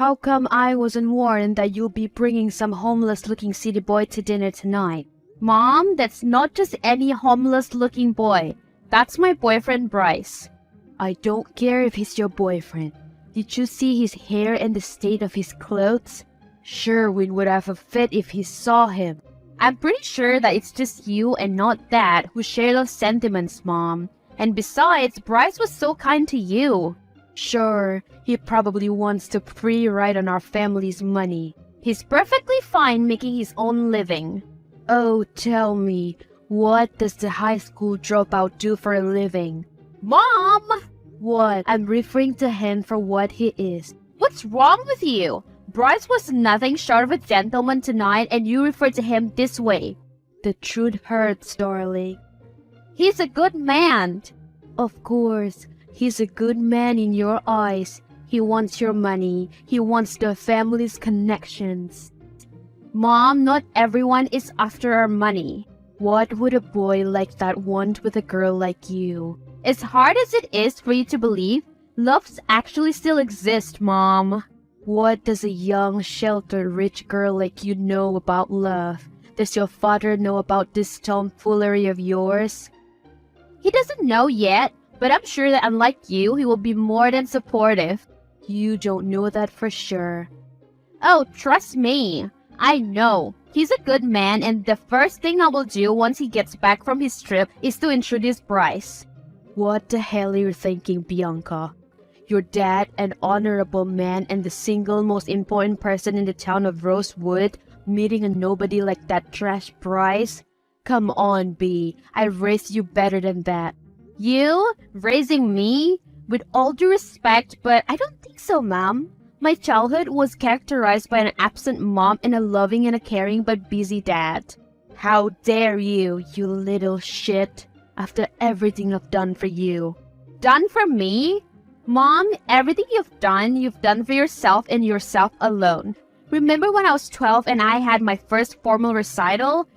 How come I wasn't warned that you'll be bringing some homeless-looking city boy to dinner tonight? Mom, that's not just any homeless-looking boy. That's my boyfriend, Bryce. I don't care if he's your boyfriend. Did you see his hair and the state of his clothes? Sherwin would have a fit if he saw him. I'm pretty sure that it's just you and not Dad who share those sentiments, Mom. And besides, Bryce was so kind to you. Sure, he probably wants to free ride on our family's money. He's perfectly fine making his own living. Oh, tell me, what does the high school dropout do for a living? Mom! What? I'm referring to him for what he is. What's wrong with you? Bryce was nothing short of a gentleman tonight and you refer to him this way. The truth hurts, darling. He's a good man. Of course, he's a good man in your eyes. He wants your money. He wants the family's connections. Mom, not everyone is after our money. What would a boy like that want with a girl like you? As hard as it is for you to believe, loves actually still exist, Mom. What does a young, sheltered, rich girl like you know about love? Does your father know about this tomfoolery of yours? He doesn't know yet, but I'm sure that unlike you, he will be more than supportive. You don't know that for sure. Oh, trust me. I know. He's a good man, and the first thing I will do once he gets back from his trip is to introduce Bryce. What the hell are you thinking, Bianca? Your dad, an honorable man and the single most important person in the town of Rosewood, meeting a nobody like that trash Bryce? Come on, B. I raised you better than that. You? Raising me? With all due respect, but I don't think so, Mom. My childhood was characterized by an absent mom and a loving and a caring but busy dad. How dare you, you little shit, after everything I've done for you. Done for me? Mom, everything you've done for yourself and yourself alone. Remember when I was 12 and I had my first formal recital?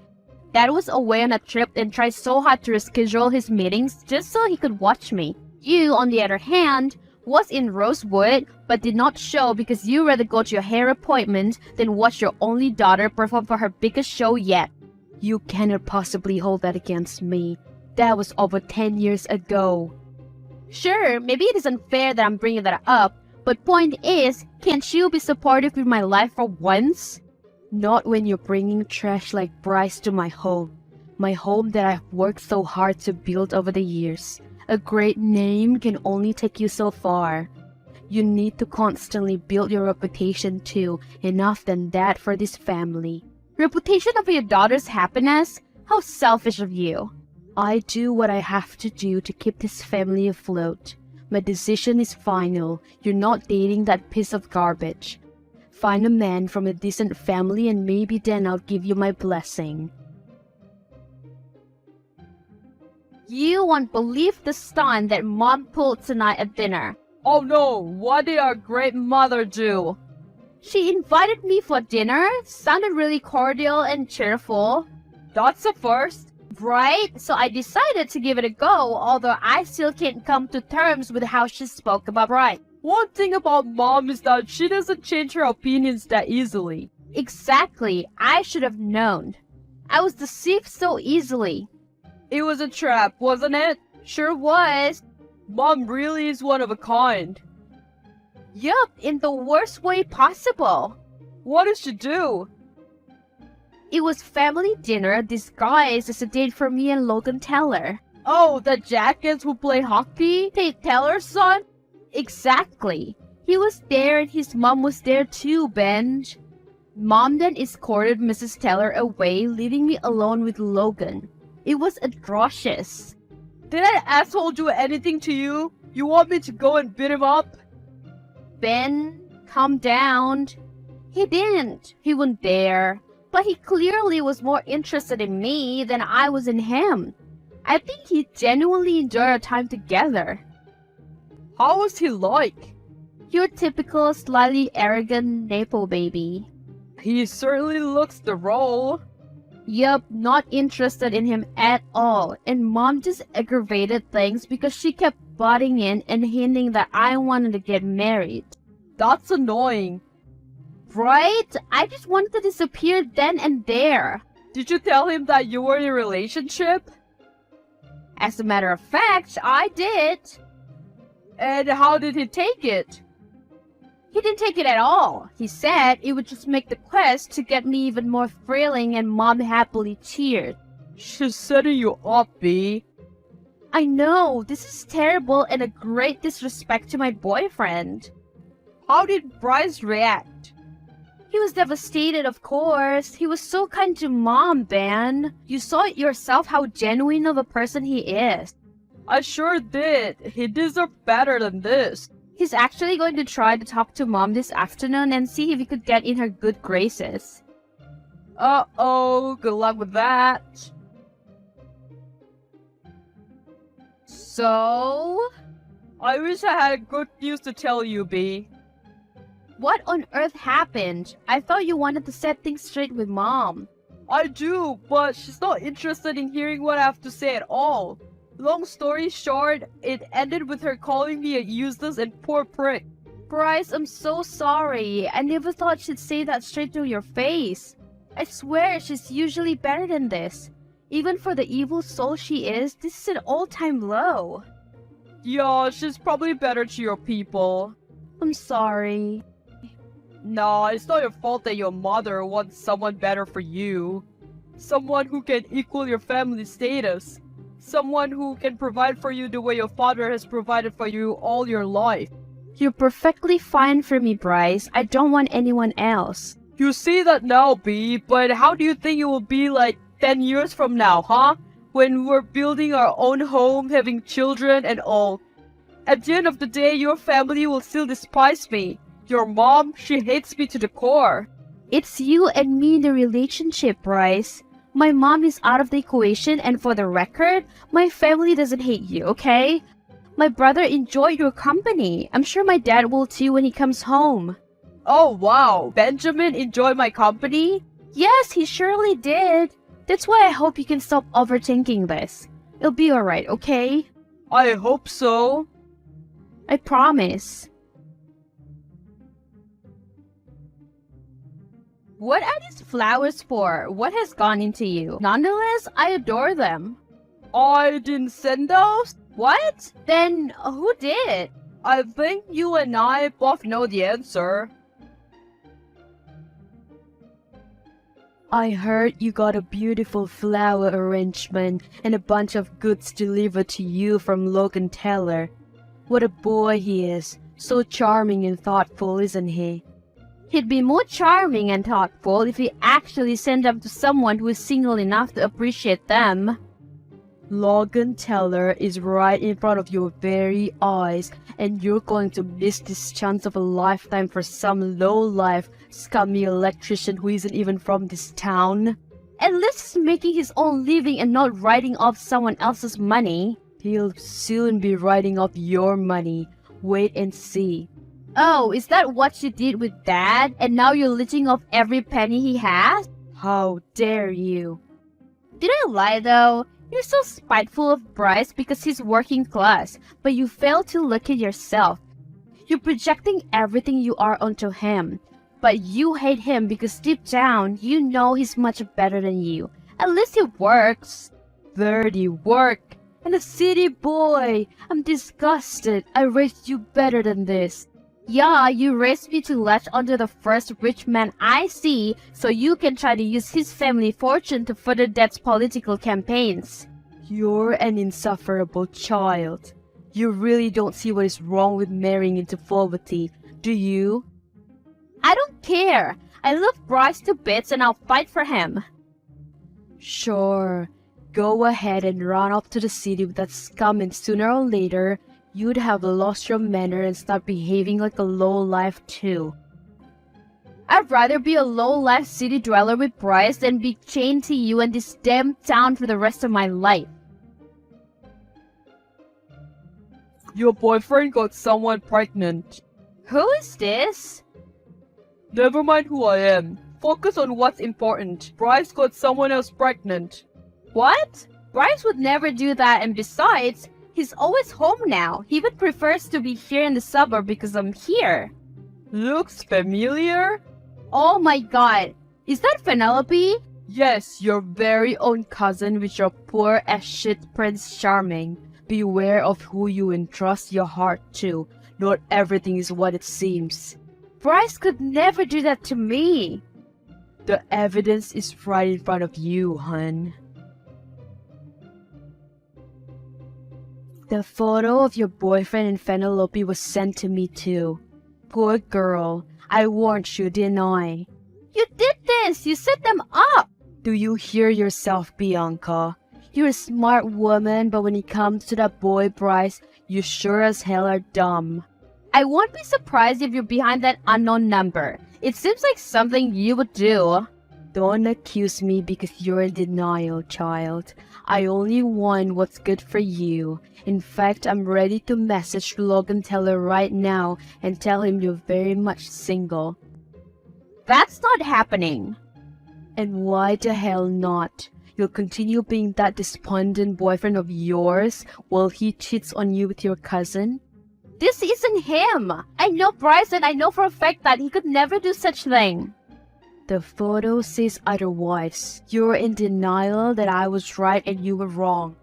Dad was away on a trip and tried so hard to reschedule his meetings just so he could watch me. You, on the other hand, was in Rosewood but did not show because you rather go to your hair appointment than watch your only daughter perform for her biggest show yet. You cannot possibly hold that against me. That was over 10 years ago. Sure, maybe it is unfair that I'm bringing that up, but point is, can't you be supportive with my life for once? Not when you're bringing trash like Bryce to my home that I've worked so hard to build over the years. A great name can only take you so far. You need to constantly build your reputation too, enough than that for this family. Reputation over your daughter's happiness? How selfish of you. I do what I have to do to keep this family afloat. My decision is final. You're not dating that piece of garbage. Find a man from a decent family and maybe then I'll give you my blessing. You won't believe the stunt that Mom pulled tonight at dinner. Oh no, what did our great mother do? She invited me for dinner, sounded really cordial and cheerful. That's a first. Right? So I decided to give it a go, although I still can't come to terms with how she spoke about Bryce. One thing about Mom is that she doesn't change her opinions that easily. Exactly. I should have known. I was deceived so easily. It was a trap, wasn't it? Sure was. Mom really is one of a kind. Yup, in the worst way possible. What did she do? It was family dinner disguised as a date for me and Logan Teller. Oh, the jackets who play hockey? Tate Teller's son? Exactly. He was there and his mom was there too, Benj. Mom then escorted Mrs. Teller away, leaving me alone with Logan. It was atrocious. Did that asshole do anything to you? You want me to go and beat him up? Ben, calm down. He didn't. He wasn't there. But he clearly was more interested in me than I was in him. I think he genuinely enjoyed our time together. How was he like? Your typical slightly arrogant Napo baby. He certainly looks the role. Yup, not interested in him at all. And Mom just aggravated things because she kept butting in and hinting that I wanted to get married. That's annoying. right? I just wanted to disappear then and there. Did you tell him that you were in a relationship? As a matter of fact, I did. And how did he take it? He didn't take it at all. He said it would just make the quest to get me even more thrilling, and Mom happily cheered. She's setting you up, B. I know, this is terrible and a great disrespect to my boyfriend. How did Bryce react? He was devastated, of course. He was so kind to Mom, Ben. You saw it yourself how genuine of a person he is. I sure did. He deserved better than this. He's actually going to try to talk to Mom this afternoon and see if he could get in her good graces. Uh-oh, good luck with that. So? I wish I had good news to tell you, B. What on earth happened? I thought you wanted to set things straight with Mom. I do, but she's not interested in hearing what I have to say at all. Long story short, it ended with her calling me a useless and poor prick. Bryce, I'm so sorry. I never thought she'd say that straight to your face. I swear she's usually better than this. Even for the evil soul she is, this is an all-time low. Yeah, she's probably better to your people. I'm sorry. Nah, it's not your fault that your mother wants someone better for you. Someone who can equal your family status. Someone who can provide for you the way your father has provided for you all your life. You're perfectly fine for me, Bryce. I don't want anyone else. You see that now, B, but how do you think it will be like 10 years from now, huh? When we're building our own home, having children and all. At the end of the day, your family will still despise me. Your mom, she hates me to the core. It's you and me in the relationship, Bryce. My mom is out of the equation, and for the record, my family doesn't hate you, okay? My brother enjoyed your company. I'm sure my dad will too when he comes home. Oh wow, Benjamin enjoyed my company? Yes, he surely did. That's why I hope you can stop overthinking this. It'll be alright, okay? I hope so. I promise. What are these flowers for? What has gone into you? Nonetheless, I adore them. I didn't send those? What? Then who did? I think you and I both know the answer. I heard you got a beautiful flower arrangement and a bunch of goods delivered to you from Logan Taylor. What a boy he is. So charming and thoughtful, isn't he? He'd be more charming and thoughtful if he actually sent them to someone who is single enough to appreciate them. Logan Taylor is right in front of your very eyes, and you're going to miss this chance of a lifetime for some low-life, scummy electrician who isn't even from this town. At least he's making his own living and not writing off someone else's money. He'll soon be writing off your money. Wait and see. Oh, is that what you did with Dad? And now you're leeching off every penny he has? How dare you? Did I lie though? You're so spiteful of Bryce because he's working class, but you fail to look at yourself. You're projecting everything you are onto him. But you hate him because deep down, you know he's much better than you. At least he works. Dirty work. And a city boy. I'm disgusted. I raised you better than this. Yeah, you raised me to latch onto the first rich man I see so you can try to use his family fortune to further Dad's political campaigns. You're an insufferable child. You really don't see what is wrong with marrying into poverty, do you? I don't care. I love Bryce to bits and I'll fight for him. Sure. Go ahead and run off to the city with that scum, and sooner or later, you'd have lost your manner and start behaving like a low-life too. I'd rather be a low-life city dweller with Bryce than be chained to you and this damn town for the rest of my life. Your boyfriend got someone pregnant. Who is this? Never mind who I am. Focus on what's important. Bryce got someone else pregnant. What? Bryce would never do that, and besides, he's always home now. He even prefers to be here in the suburb because I'm here. Looks familiar? Oh my god. Is that Penelope? Yes, your very own cousin with your poor as shit Prince Charming. Beware of who you entrust your heart to. Not everything is what it seems. Bryce could never do that to me. The evidence is right in front of you, hun. The photo of your boyfriend and Penelope was sent to me too. Poor girl. I warned you, didn't I? You did this! You set them up! Do you hear yourself, Bianca? You're a smart woman, but when it comes to that boy Bryce, you sure as hell are dumb. I won't be surprised if you're behind that unknown number. It seems like something you would do. Don't accuse me because you're in denial, child. I only want what's good for you. In fact, I'm ready to message Logan Teller right now and tell him you're very much single. That's not happening. And why the hell not? You'll continue being that despondent boyfriend of yours while he cheats on you with your cousin? This isn't him. I know Bryce and I know for a fact that he could never do such thing. The photo says otherwise. You're in denial that I was right and you were wrong.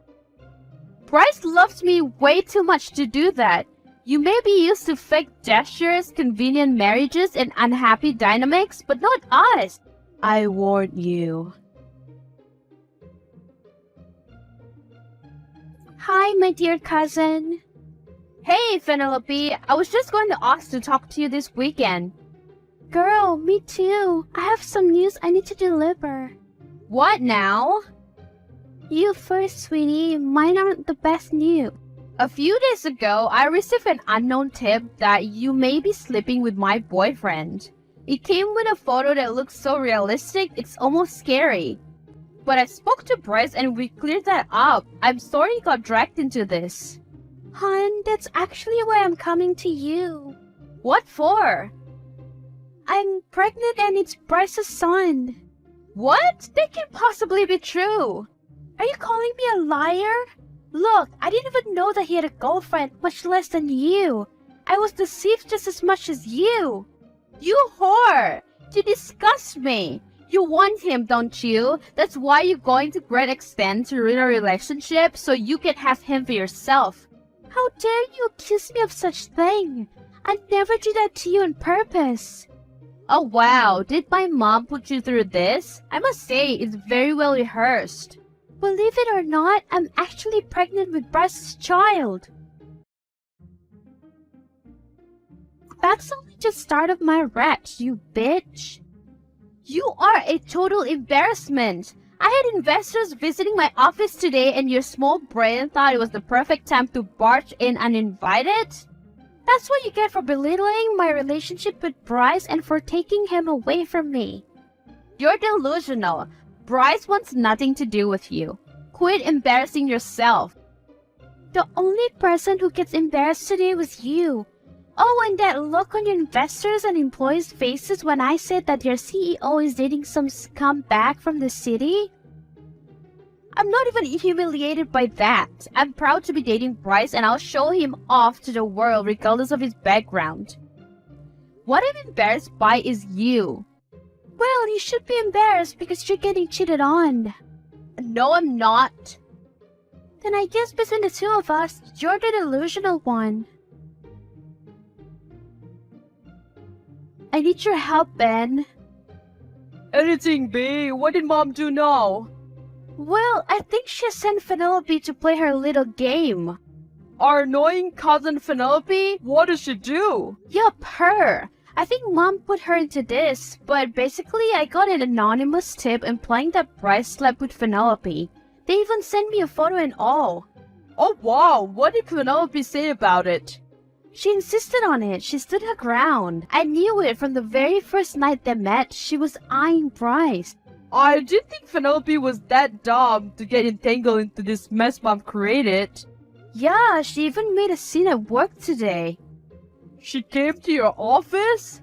Bryce loves me way too much to do that. You may be used to fake gestures, convenient marriages, and unhappy dynamics, but not us. I warned you. Hi, my dear cousin. Hey, Penelope. I was just going to ask to talk to you this weekend. Girl, me too. I have some news I need to deliver. What now? You first, sweetie. Mine aren't the best news. A few days ago, I received an unknown tip that you may be sleeping with my boyfriend. It came with a photo that looks so realistic, it's almost scary. But I spoke to Bryce and we cleared that up. I'm sorry you got dragged into this. Hun, that's actually why I'm coming to you. What for? I'm pregnant and it's Bryce's son. What? That can't possibly be true. Are you calling me a liar? Look, I didn't even know that he had a girlfriend, much less than you. I was deceived just as much as you. You whore! You disgust me. You want him, don't you? That's why you're going to great extent to ruin a relationship so you can have him for yourself. How dare you accuse me of such thing? I never did that to you on purpose. Oh wow, did my mom put you through this? I must say, it's very well rehearsed. Believe it or not, I'm actually pregnant with Bryce's child. That's only just start of my wretch, you bitch. You are a total embarrassment. I had investors visiting my office today and your small brain thought it was the perfect time to barge in uninvited? That's what you get for belittling my relationship with Bryce and for taking him away from me. You're delusional. Bryce wants nothing to do with you. Quit embarrassing yourself. The only person who gets embarrassed today was you. Oh, and that look on your investors' and employees' faces when I said that your CEO is dating some scumbag from the city? I'm not even humiliated by that. I'm proud to be dating Bryce and I'll show him off to the world regardless of his background. What I'm embarrassed by is you. Well, you should be embarrassed because you're getting cheated on. No, I'm not. Then I guess between the two of us, you're the delusional one. I need your help, Ben. Anything, B? What did Mom do now? Well, I think she sent Penelope to play her little game. Our annoying cousin Penelope? What does she do? Yup, her. I think Mom put her into this, but basically I got an anonymous tip implying that Bryce slept with Penelope. They even sent me a photo and all. Oh wow, what did Penelope say about it? She insisted on it. She stood her ground. I knew it from the very first night they met. She was eyeing Bryce. I didn't think Penelope was that dumb to get entangled into this mess Mom created. Yeah, she even made a scene at work today. She came to your office?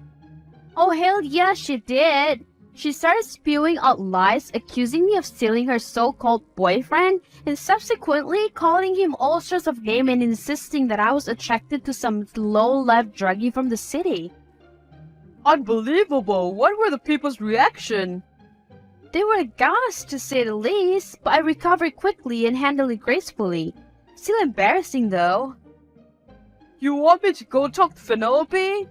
Oh hell yeah, she did. She started spewing out lies, accusing me of stealing her so-called boyfriend, and subsequently calling him all sorts of names and insisting that I was attracted to some low-life druggie from the city. Unbelievable! What were the people's reaction? They were aghast to say the least, but I recovered quickly and handled it gracefully. Still embarrassing though. You want me to go talk to Penelope?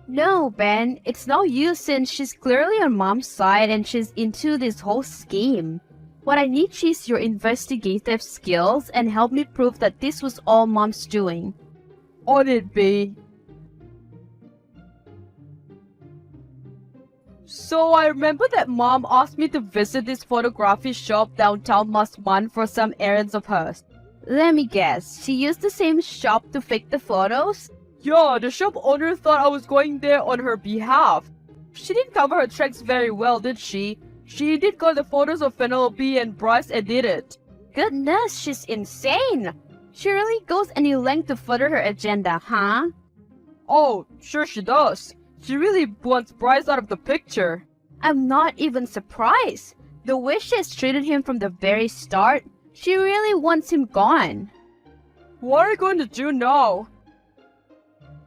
No, Ben, it's no use since she's clearly on Mom's side and she's into this whole scheme. What I need is your investigative skills and help me prove that this was all Mom's doing. On it, B. So I remember that Mom asked me to visit this photography shop downtown last month for some errands of hers. Let me guess, she used the same shop to fake the photos? Yeah, the shop owner thought I was going there on her behalf. She didn't cover her tracks very well, did she? She did got the photos of Penelope and Bryce edited. Goodness, she's insane! She really goes any length to further her agenda, huh? Oh, sure she does. She really wants Bryce out of the picture. I'm not even surprised. The way she has treated him from the very start, she really wants him gone. What are you going to do now?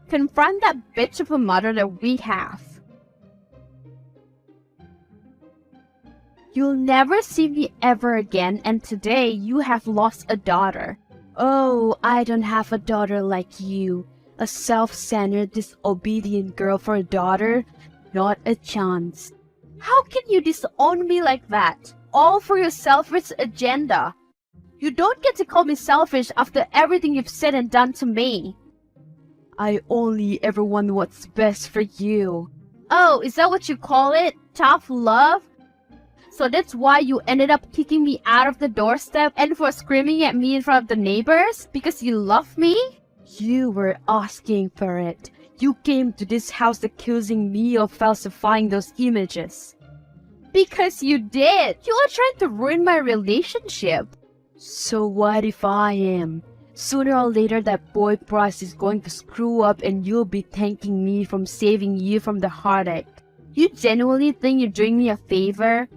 Confront that bitch of a mother that we have. You'll never see me ever again, and today you have lost a daughter. Oh, I don't have a daughter like you. A self-centered, disobedient girl for a daughter? Not a chance. How can you disown me like that? All for your selfish agenda. You don't get to call me selfish after everything you've said and done to me. I only ever want what's best for you. Oh, is that what you call it? Tough love? So that's why you ended up kicking me out of the doorstep and for screaming at me in front of the neighbors? Because you love me? You were asking for it. You came to this house accusing me of falsifying those images. Because you did. You are trying to ruin my relationship. So what if I am? Sooner or later that boy Bryce is going to screw up and you'll be thanking me for saving you from the heartache. You genuinely think you're doing me a favor?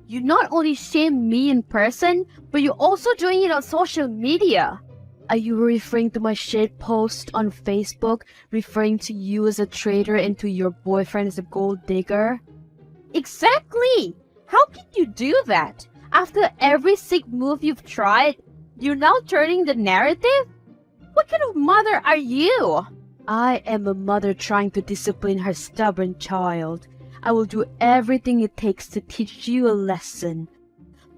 You not only shame me in person, but you're also doing it on social media. Are you referring to my shade post on Facebook, referring to you as a traitor and to your boyfriend as a gold digger? Exactly! How can you do that? After every sick move you've tried, you're now turning the narrative? What kind of mother are you? I am a mother trying to discipline her stubborn child. I will do everything it takes to teach you a lesson.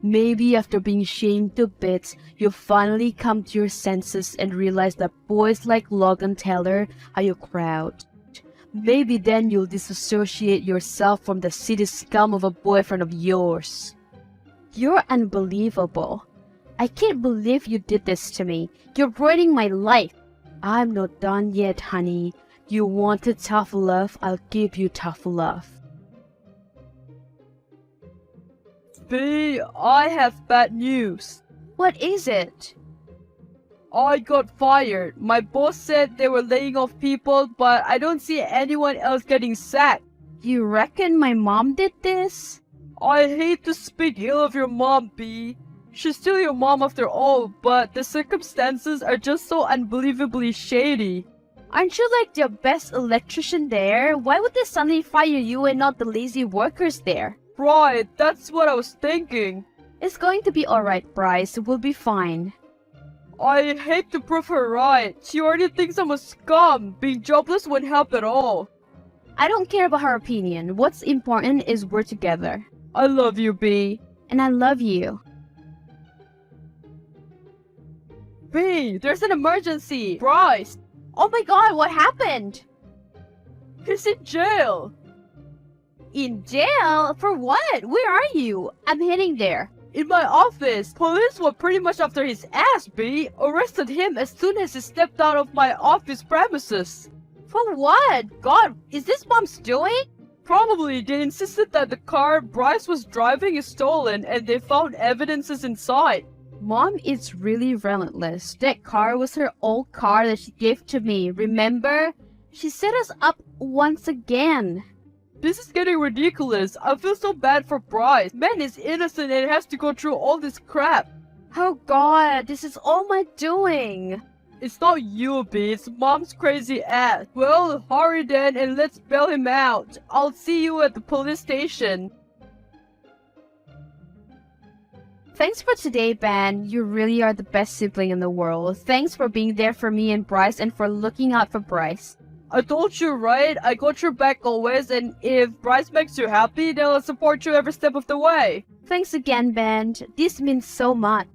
Maybe after being shamed to bits, you'll finally come to your senses and realize that boys like Logan Taylor are your crowd. Maybe then you'll disassociate yourself from the city scum of a boyfriend of yours. You're unbelievable. I can't believe you did this to me. You're ruining my life. I'm not done yet, honey. You wanted tough love, I'll give you tough love. B, I have bad news. What is it? I got fired. My boss said they were laying off people, but I don't see anyone else getting sacked. You reckon my mom did this? I hate to speak ill of your mom, B. She's still your mom after all, but the circumstances are just so unbelievably shady. Aren't you like the best electrician there? Why would they suddenly fire you and not the lazy workers there? Right, that's what I was thinking. It's going to be alright, Bryce. We'll be fine. I hate to prove her right. She already thinks I'm a scum. Being jobless won't help at all. I don't care about her opinion. What's important is we're together. I love you, B. And I love you. B, there's an emergency. Bryce. Oh my god, what happened? He's in jail. In jail? For what? Where are you? I'm heading there. In my office. Police were pretty much after his ass, B. Arrested him as soon as he stepped out of my office premises. For what? God, is this Mom's doing? Probably. They insisted that the car Bryce was driving is stolen and they found evidences inside. Mom is really relentless. That car was her old car that she gave to me, remember? She set us up once again. This is getting ridiculous. I feel so bad for Bryce. Man is innocent and has to go through all this crap. Oh god, this is all my doing. It's not you, B. It's Mom's crazy ass. Well, hurry then and let's bail him out. I'll see you at the police station. Thanks for today, Ben. You really are the best sibling in the world. Thanks for being there for me and Bryce and for looking out for Bryce. I told you, right? I got your back always, and if Bryce makes you happy, then I'll support you every step of the way. Thanks again, Ben. This means so much.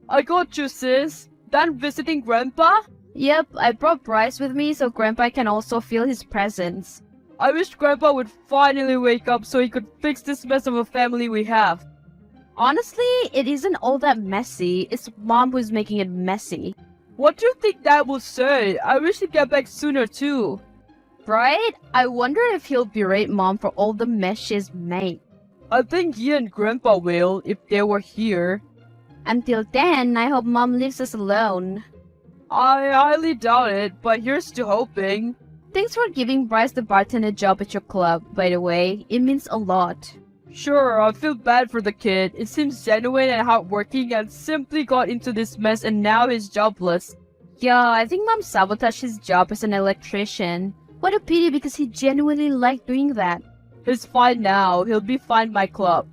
I got you, sis. Done visiting Grandpa? Yep, I brought Bryce with me so Grandpa can also feel his presence. I wish Grandpa would finally wake up so he could fix this mess of a family we have. Honestly, it isn't all that messy. It's Mom who's making it messy. What do you think Dad will say? I wish he'd get back sooner too. Right? I wonder if he'll berate Mom for all the mess she's made. I think he and Grandpa will, if they were here. Until then, I hope Mom leaves us alone. I highly doubt it, but here's to hoping. Thanks for giving Bryce the bartender job at your club, by the way. It means a lot. Sure, I feel bad for the kid. It seems genuine and hardworking and simply got into this mess and now he's jobless. Yeah, I think Mom sabotaged his job as an electrician. What a pity because he genuinely liked doing that. He's fine now. He'll be fine my club.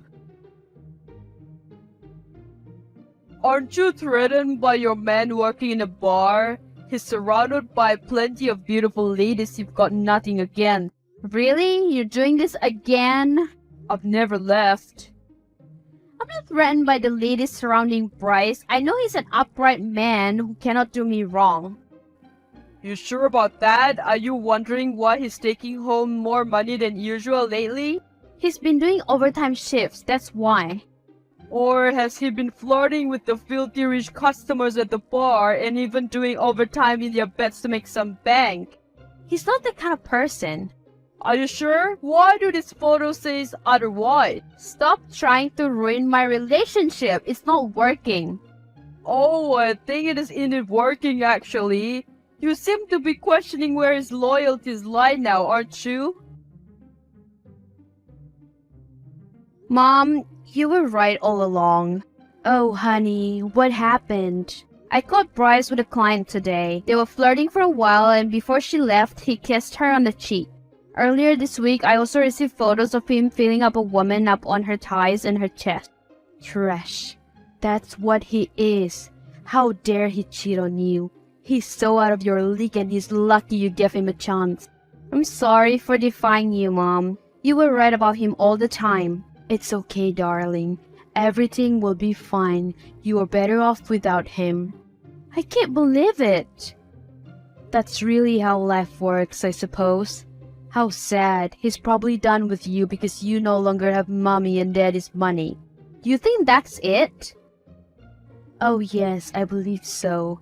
Aren't you threatened by your man working in a bar? He's surrounded by plenty of beautiful ladies you've got nothing against. Really? You're doing this again? I've never left. I'm not threatened by the ladies surrounding Bryce. I know he's an upright man who cannot do me wrong. You sure about that? Are you wondering why he's taking home more money than usual lately? He's been doing overtime shifts, that's why. Or has he been flirting with the filthy rich customers at the bar and even doing overtime in their bets to make some bank? He's not that kind of person. Are you sure? Why do these photos say otherwise? Stop trying to ruin my relationship. It's not working. Oh, I think it is indeed working actually. You seem to be questioning where his loyalties lie now, aren't you? Mom, you were right all along. Oh, honey, what happened? I caught Bryce with a client today. They were flirting for a while and before she left, he kissed her on the cheek. Earlier this week, I also received photos of him filling up a woman up on her thighs and her chest. Trash. That's what he is. How dare he cheat on you? He's so out of your league and he's lucky you gave him a chance. I'm sorry for defying you, Mom. You were right about him all the time. It's okay, darling. Everything will be fine. You are better off without him. I can't believe it. That's really how life works, I suppose. How sad. He's probably done with you because you no longer have mommy and daddy's money. You think that's it? Oh yes, I believe so.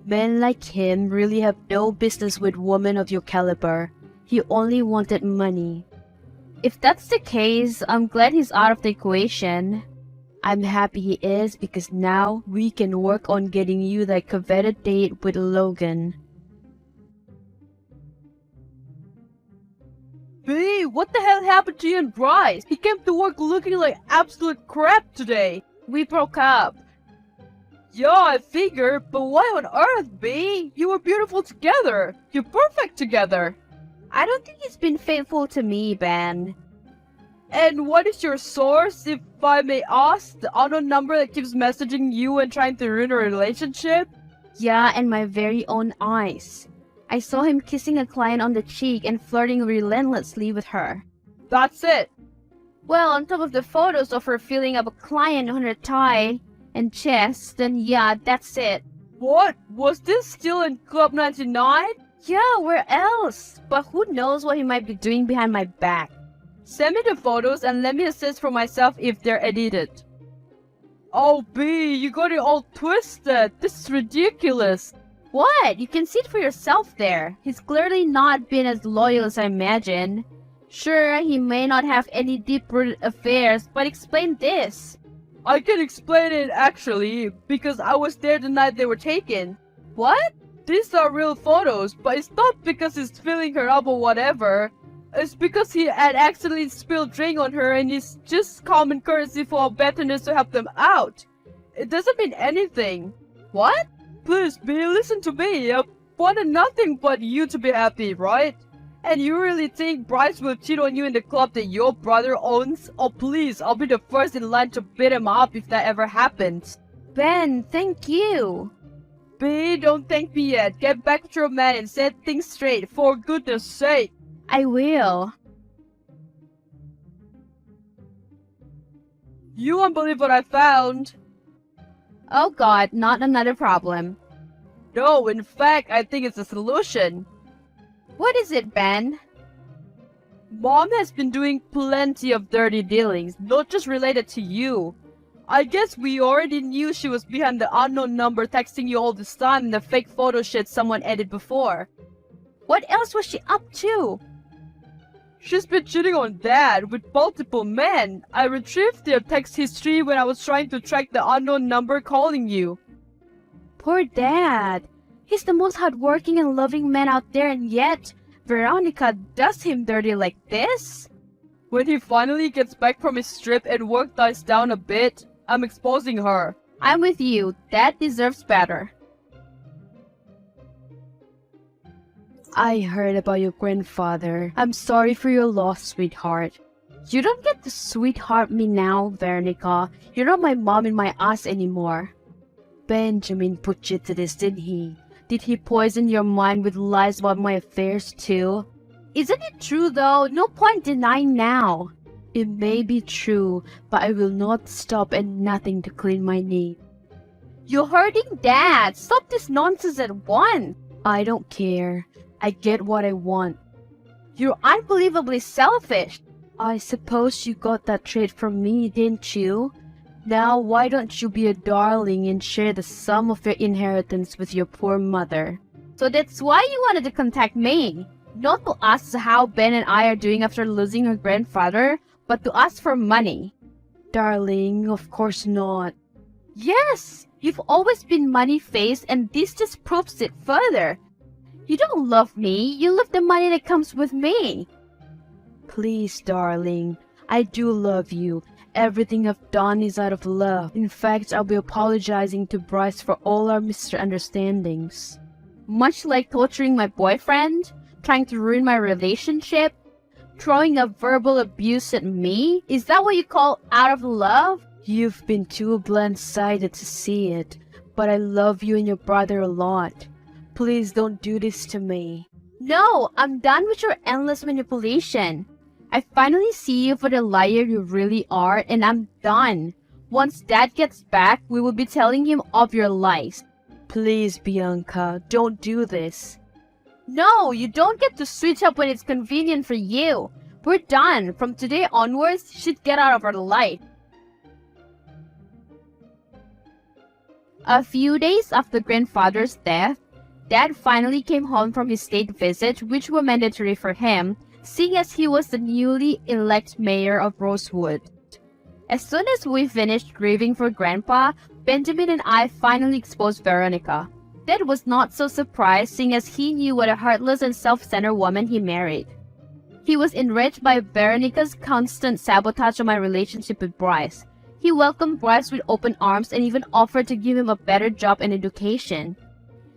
Men like him really have no business with women of your caliber. He only wanted money. If that's the case, I'm glad he's out of the equation. I'm happy he is because now we can work on getting you that coveted date with Logan. B, what the hell happened to you and Bryce? He came to work looking like absolute crap today. We broke up. Yeah, I figured, but why on earth, B? You were beautiful together. You're perfect together. I don't think he's been faithful to me, Ben. And what is your source, if I may ask? The unknown number that keeps messaging you and trying to ruin a relationship? Yeah, and my very own eyes. I saw him kissing a client on the cheek and flirting relentlessly with her. That's it. Well, on top of the photos of her filling up a client on her thigh and chest, then yeah, that's it. What? Was this still in Club 99? Yeah, where else? But who knows what he might be doing behind my back. Send me the photos and let me assess for myself if they're edited. Oh, B, you got it all twisted. This is ridiculous. What? You can see it for yourself there. He's clearly not been as loyal as I imagined. Sure, he may not have any deep-rooted affairs, but explain this. I can explain it actually, because I was there the night they were taken. What? These are real photos, but it's not because he's filling her up or whatever. It's because he had accidentally spilled drink on her and it's just common courtesy for our veterans to help them out. It doesn't mean anything. What? Please, B, listen to me. I wanted nothing but you to be happy, right? And you really think Bryce will cheat on you in the club that your brother owns? Oh please, I'll be the first in line to beat him up if that ever happens. Ben, thank you. B, don't thank me yet. Get back to your man and set things straight, for goodness sake. I will. You won't believe what I found. Oh god, not another problem. No, in fact, I think it's a solution. What is it, Ben? Mom has been doing plenty of dirty dealings, not just related to you. I guess we already knew she was behind the unknown number texting you all this time and the fake photo shit someone edited before. What else was she up to? She's been cheating on Dad with multiple men. I retrieved their text history when I was trying to track the unknown number calling you. Poor Dad. He's the most hardworking and loving man out there, and yet Veronica does him dirty like this? When he finally gets back from his trip and work dies down a bit, I'm exposing her. I'm with you. Dad deserves better. I heard about your grandfather. I'm sorry for your loss, sweetheart. You don't get to sweetheart me now, Veronica. You're not my mom and my ass anymore. Benjamin put you to this, didn't he? Did he poison your mind with lies about my affairs too? Isn't it true though? No point denying now. It may be true, but I will not stop at nothing to clean my name. You're hurting Dad. Stop this nonsense at once. I don't care. I get what I want. You're unbelievably selfish. I suppose you got that trait from me, didn't you? Now, why don't you be a darling and share the sum of your inheritance with your poor mother? So that's why you wanted to contact me. Not to ask how Ben and I are doing after losing our grandfather, but to ask for money. Darling, of course not. Yes, you've always been money-faced, and this just proves it further. You don't love me, you love the money that comes with me. Please, darling, I do love you. Everything I've done is out of love. In fact, I'll be apologizing to Bryce for all our misunderstandings. Much like torturing my boyfriend, trying to ruin my relationship, throwing a verbal abuse at me? Is that what you call out of love? You've been too blunt-sided to see it, but I love you and your brother a lot. Please don't do this to me. No, I'm done with your endless manipulation. I finally see you for the liar you really are, and I'm done. Once Dad gets back, we will be telling him of your lies. Please, Bianca, don't do this. No, you don't get to switch up when it's convenient for you. We're done. From today onwards, you should get out of our life. A few days after grandfather's death, Dad finally came home from his state visit, which were mandatory for him, seeing as he was the newly elected mayor of Rosewood. As soon as we finished grieving for Grandpa, Benjamin and I finally exposed Veronica. Dad was not so surprised, seeing as he knew what a heartless and self-centered woman he married. He was enraged by Veronica's constant sabotage of my relationship with Bryce. He welcomed Bryce with open arms and even offered to give him a better job and education.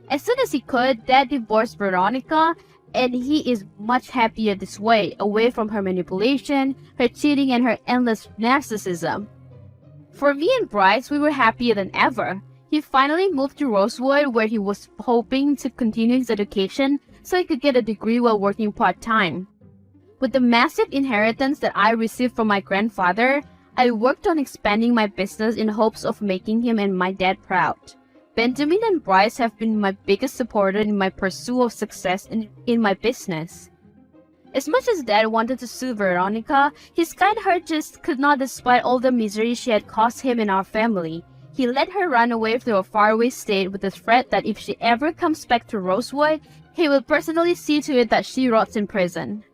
As soon as he could, Dad divorced Veronica, and he is much happier this way, away from her manipulation, her cheating, and her endless narcissism. For me and Bryce, we were happier than ever. He finally moved to Rosewood, where he was hoping to continue his education so he could get a degree while working part-time. With the massive inheritance that I received from my grandfather, I worked on expanding my business in hopes of making him and my dad proud. Benjamin and Bryce have been my biggest supporter in my pursuit of success in my business. As much as Dad wanted to sue Veronica, his kind heart just could not, despite all the misery she had caused him and our family. He let her run away to a faraway state with the threat that if she ever comes back to Rosewood, he will personally see to it that she rots in prison.